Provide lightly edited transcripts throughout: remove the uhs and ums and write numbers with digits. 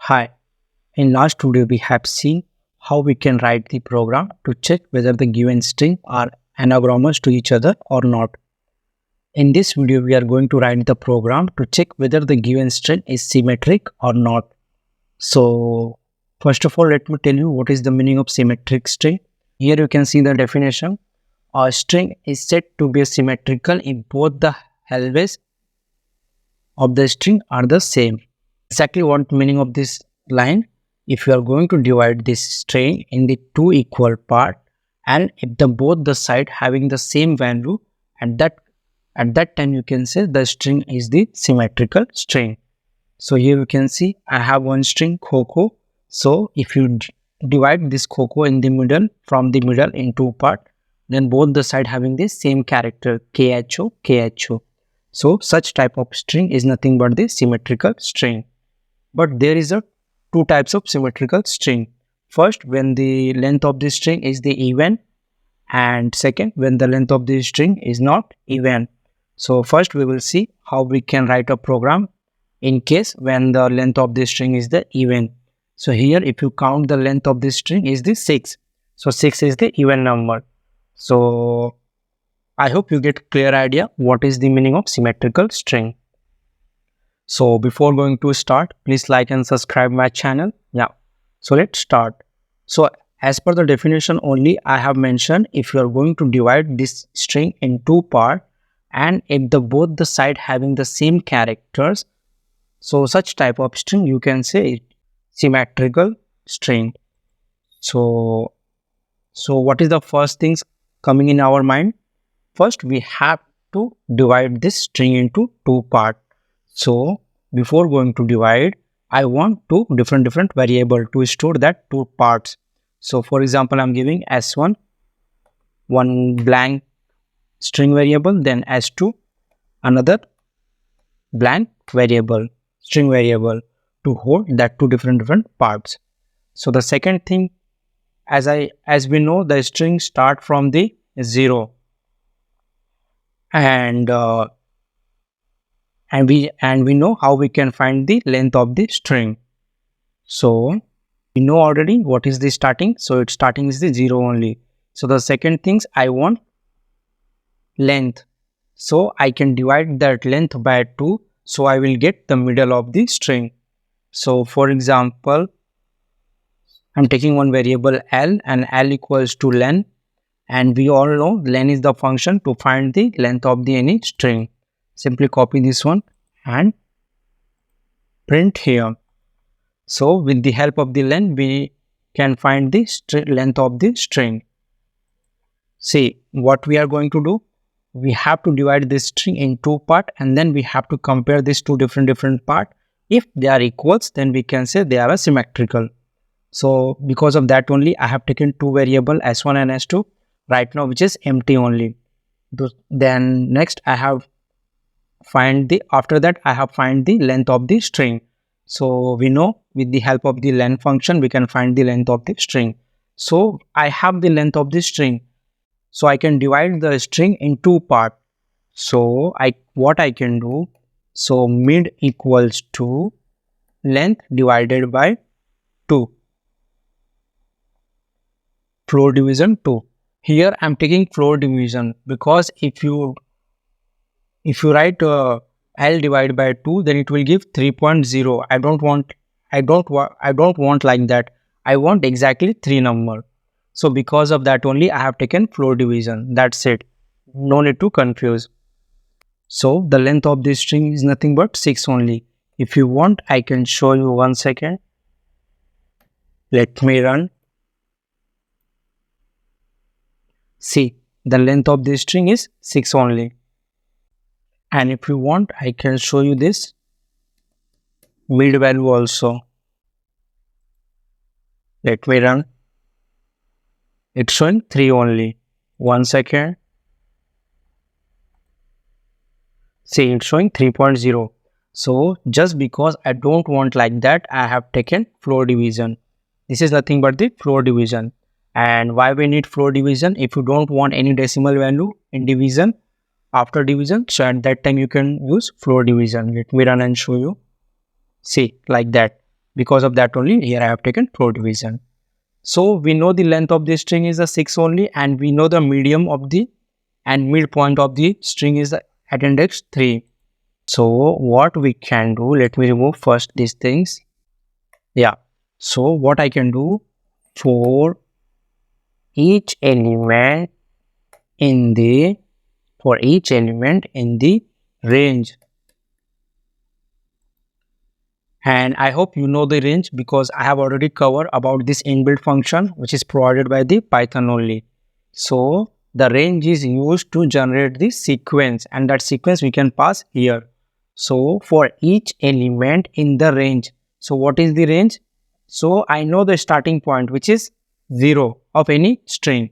Hi, in last video we have seen how we can write the program to check whether the given string are anagrams to each other or not. In this video we are going to write the program to check whether the given string is symmetric or not. So first of all, let me tell you what is the meaning of symmetric string. Here you can see the definition. A string is said to be symmetrical if both the halves of the string are the same. Exactly what meaning of this line? If you are going to divide this string in the two equal part, and if both the side having the same value, at that time you can say the string is the symmetrical string. So here you can see I have one string Coco. So if you divide this Coco in the middle, from the middle in two part, then both the side having the same character KHO KHO. So such type of string is nothing but the symmetrical string. But there is a two types of symmetrical string. First, when the length of the string is the even, and second, when the length of the string is not even. So first we will see how we can write a program in case when the length of the string is the even. So here if you count the length of the string is the 6. So 6 is the even number. So I hope you get clear idea what is the meaning of symmetrical string. So before going to start, please like and subscribe my channel. Yeah. So let's start. So as per the definition only, I have mentioned if you are going to divide this string in two parts, and if both the side having the same characters, so such type of string you can say symmetrical string. So what is the first things coming in our mind? First, we have to divide this string into two parts. So before going to divide, I want two different variable to store that two parts. So for example, I'm giving S1 one blank string variable, then S2 another blank variable, string variable, to hold that two different parts. So the second thing, as we know, the string start from the 0, and we know how we can find the length of the string. So we know already what is the starting. So its starting is the 0 only. So the second things, I want length. So I can divide that length by 2. So I will get the middle of the string. So for example, I'm taking one variable L, and L equals to len. And we all know len is the function to find the length of the any string. Simply copy this one and print here. So with the help of the len, we can find the length of the string. See what we are going to do. We have to divide this string in two parts, and then we have to compare these two different parts. If they are equals, then we can say they are symmetrical. So because of that only, I have taken two variables S1 and S2 right now, which is empty only. Then next I have after that I have find the length of the string. So we know with the help of the len function we can find the length of the string. So I have the length of the string, so I can divide the string in two parts. So what I can do, so mid equals to length divided by 2, floor division 2. Here I'm taking floor division because if you write L divided by 2, then it will give 3.0. I don't want like that. I want exactly 3 number. So because of that only I have taken floor division. That's it. No need to confuse. So the length of this string is nothing but 6 only. If you want, I can show you 1 second. Let me run. See, the length of this string is 6 only. And if you want, I can show you this mid value also. Let me run. It's showing 3 only. 1 second. See, it's showing 3.0. So just because I don't want like that, I have taken floor division. This is nothing but the floor division. And why we need floor division? If you don't want any decimal value in division, after division, so at that time you can use floor division. Let me run and show you. See, like that. Because of that only here I have taken 4 division. So we know the length of the string is a 6 only, and we know the medium of the and midpoint of the string is at index 3. So what we can do, let me remove first these things. Yeah. So what I can do, for each element in the range, and I hope you know the range because I have already covered about this inbuilt function which is provided by the Python only. So the range is used to generate the sequence, and that sequence we can pass here. So for each element in the range, so what is the range? So I know the starting point which is 0 of any string,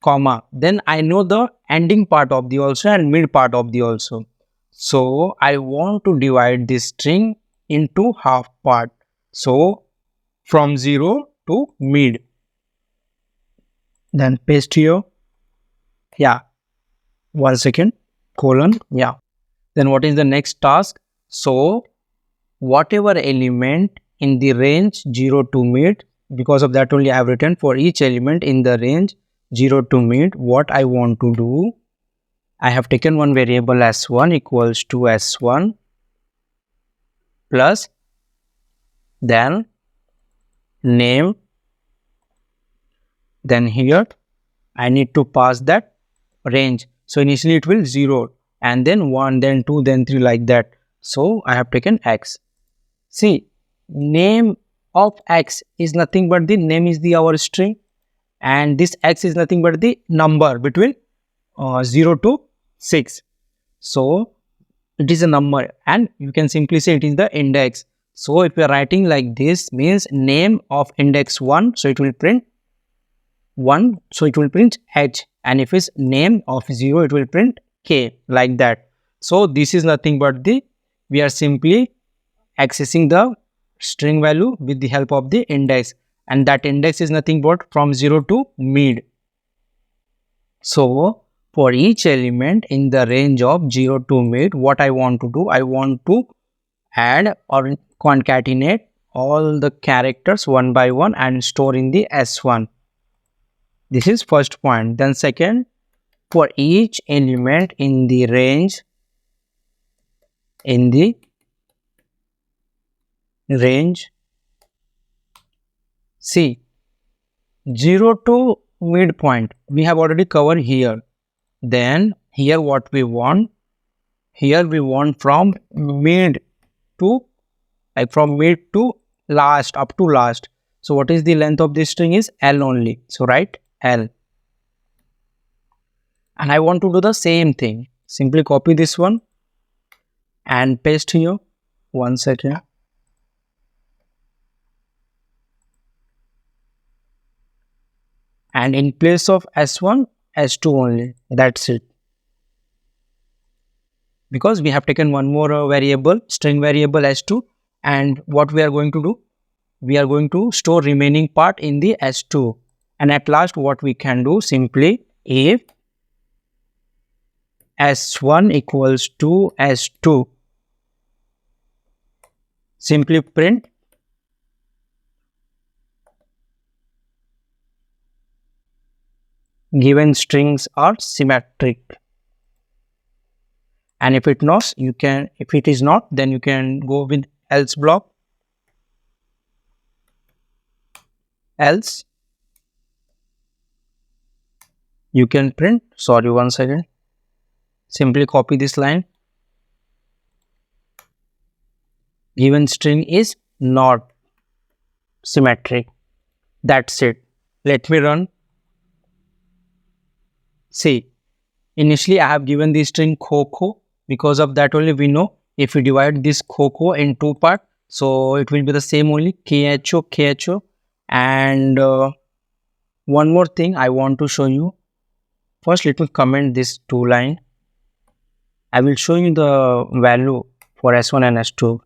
comma, then I know the ending part of the also and mid part of the also. So I want to divide this string into half part. So from 0 to mid. Then paste here. Yeah. 1 second. Colon. Yeah. Then what is the next task? So whatever element in the range 0 to mid, because of that only I have written for each element in the range 0 to mid, what I want to do, I have taken one variable s1 equals to s1 plus then name, then here I need to pass that range. So initially it will 0 and then 1, then 2, then 3 like that. So I have taken x. See, name of x is nothing but the name is the our string, and this x is nothing but the number between 0 to 6. So it is a number and you can simply say it is the index. So if we are writing like this, means name of index 1, so it will print 1, so it will print h, and if it's name of 0 it will print k, like that. So this is nothing but the, we are simply accessing the string value with the help of the index, and that index is nothing but from 0 to mid. So for each element in the range of 0 to mid, what I want to do, I want to add or concatenate all the characters one by one and store in the S1. This is first point. Then second, for each element in the range, see, 0 to midpoint we have already covered here. Then here what we want, here we want from mid to, like from mid to last, up to last. So what is the length of this string is L only. So write L. And I want to do the same thing. Simply copy this one and paste here. 1 second. And in place of S1, S2 only. That's it. Because we have taken one more variable, string variable S2. And what we are going to do? We are going to store remaining part in the S2. And at last what we can do, simply if S1 equals to S2, simply print given strings are symmetric. And if it not, you can, if it is not, then you can go with else block. Else you can print, sorry, 1 second, simply copy this line, given string is not symmetric. That's it. Let me run. See, initially I have given the string Coco. Because of that only we know if we divide this Coco in two parts, so it will be the same only, KHO, KHO. And one more thing I want to show you. First, let me comment this two line. I will show you the value for S1 and S2.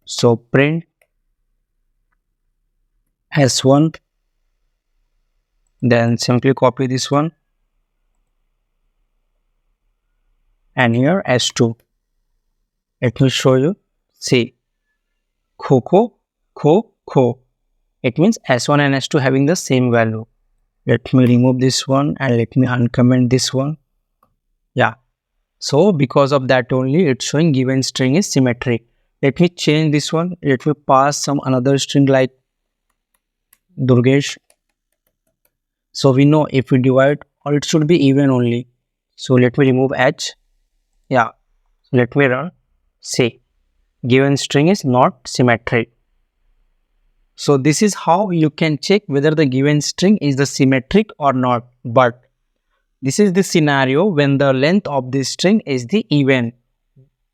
So print S1, then simply copy this one, and here S2. Let me show you. See, Coco, co. It means S1 and S2 having the same value. Let me remove this one and let me uncomment this one. Yeah. So because of that only it's showing given string is symmetric. Let me change this one. Let me pass some another string like Durgesh. So we know if we divide, or it should be even only. So let me remove H. Yeah. So let me run. See, given string is not symmetric. So this is how you can check whether the given string is the symmetric or not. But this is the scenario when the length of the string is the even.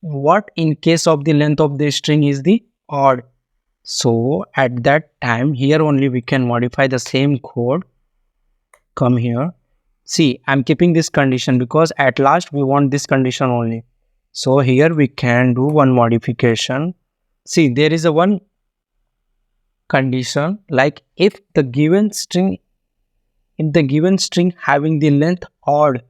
What in case of the length of the string is the odd? So at that time here only we can modify the same code. Come here. See, I'm keeping this condition because at last we want this condition only. So here we can do one modification. See, there is a one condition like if the given string having the length odd,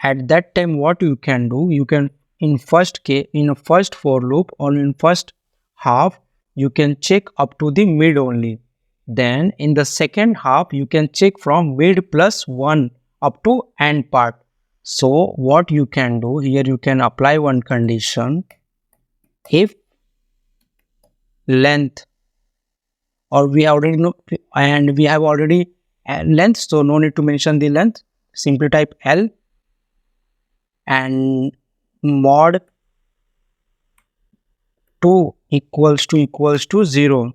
at that time what you can do, you can in a first for loop or in first half you can check up to the mid only. Then in the second half you can check from mid plus 1 up to end part. So what you can do here, you can apply one condition. If length, or we already know and we have already length, so no need to mention the length, simply type L and mod 2 equals to 0.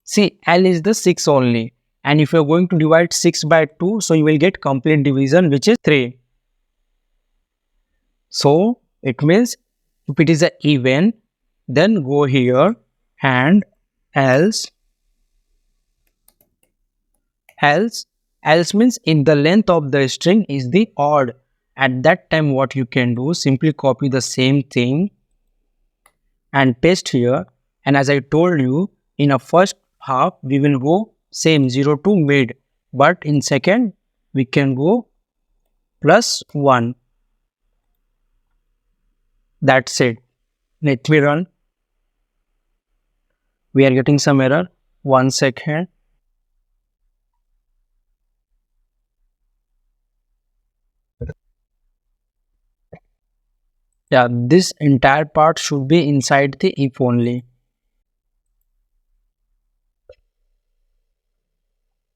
See, L is the 6 only, and if you are going to divide 6 by 2, so you will get complete division which is 3. So it means if it is a even, then go here and else means if the length of the string is the odd, at that time what you can do, simply copy the same thing and paste here. And as I told you, in a first half we will go same 0 to mid, but in second we can go plus 1. That's it. Let me run. We are getting some error. 1 second. Yeah, this entire part should be inside the if only.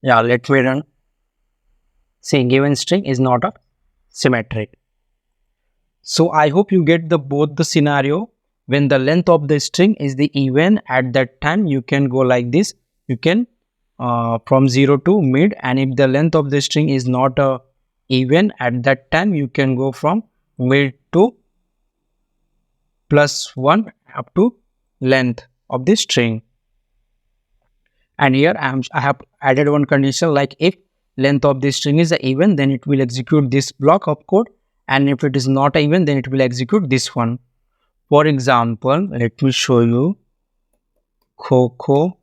Yeah, let me run. See, given string is not a symmetric. So I hope you get both the scenario. When the length of the string is the even, at that time you can go like this. You can from 0 to mid, and if the length of the string is not even, at that time you can go from mid to plus 1 up to length of the string. And here I have added one condition like if length of the string is even, then it will execute this block of code, and if it is not even, then it will execute this one. For example, let me show you Coco,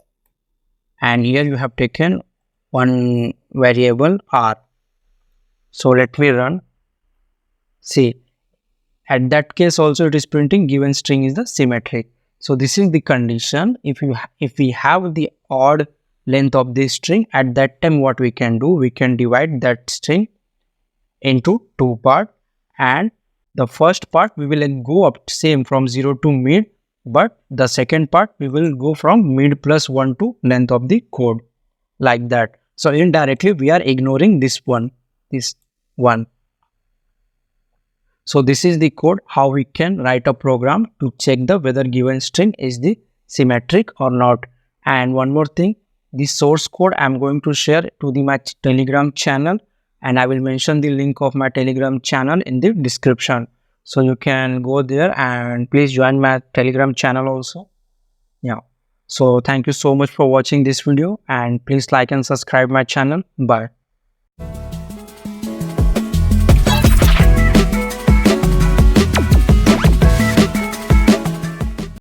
and here you have taken one variable r. So let me run. See, at that case also it is printing given string is the symmetric. So this is the condition. If we have the odd length of this string, at that time what we can do, we can divide that string into two parts, and the first part we will go up same from 0 to mid, but the second part we will go from mid plus 1 to length of the code, like that. So indirectly we are ignoring this one. So this is the code how we can write a program to check the whether given string is the symmetric or not. And one more thing, the source code I am going to share to my Telegram channel, and I will mention the link of my Telegram channel in the description. So you can go there and please join my Telegram channel also. Yeah. So thank you so much for watching this video, and please like and subscribe my channel. Bye.